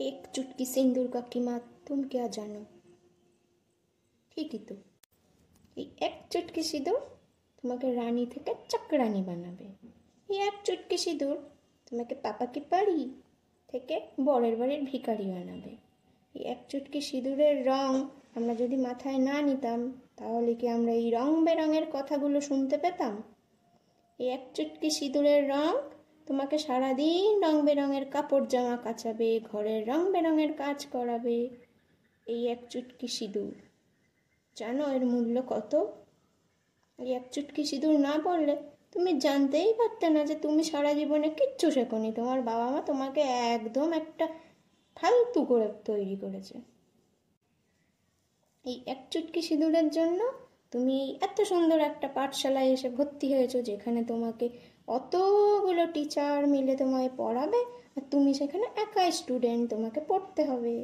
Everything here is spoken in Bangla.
एक चुटकी सिंदूर का कीमत तुम क्या जानो। ঠিকই তো। এই এক চুটকি সিঁদুর তোমাকে রানী থেকে চাকরানি বানাবে। এই এক চুটকি সিঁদুর তোমাকে পাপা কি পারি থেকে বরের বাড়ির ভিখারি বানাবে। এই এক চুটকি সিঁদুরের রং আমরা যদি মাথায় না নিতাম তাহলে কি আমরা এই রং বেরঙের কথাগুলো শুনতে পেতাম? এই এক চুটকি সিঁদুরের রং তোমাকে সারাদিন রং বেরঙের কাপড় জামা কাচাবে, ঘরের রং বেরঙের কাজ করাবে। এই এক চুটকি সিঁদুর, জানো এর মূল্য কত? এই এক চুটকি সিঁদুর না পড়লে তুমি জানতেই পারতে না যে তুমি সারা জীবনে কিচ্ছু শেখোনি। তোমার বাবা মা তোমাকে একদম একটা ফালতু করে তৈরি করেছে। এই এক চুটকি সিঁদুরের জন্য তুমি এত সুন্দর একটা পাঠশালায় এসে ভর্তি হয়েছো, যেখানে তোমাকে অতগুলো টিচার মিলে তোমায় পড়াবে, আর তুমি সেখানে একাই স্টুডেন্ট, তোমাকে পড়তে হবে।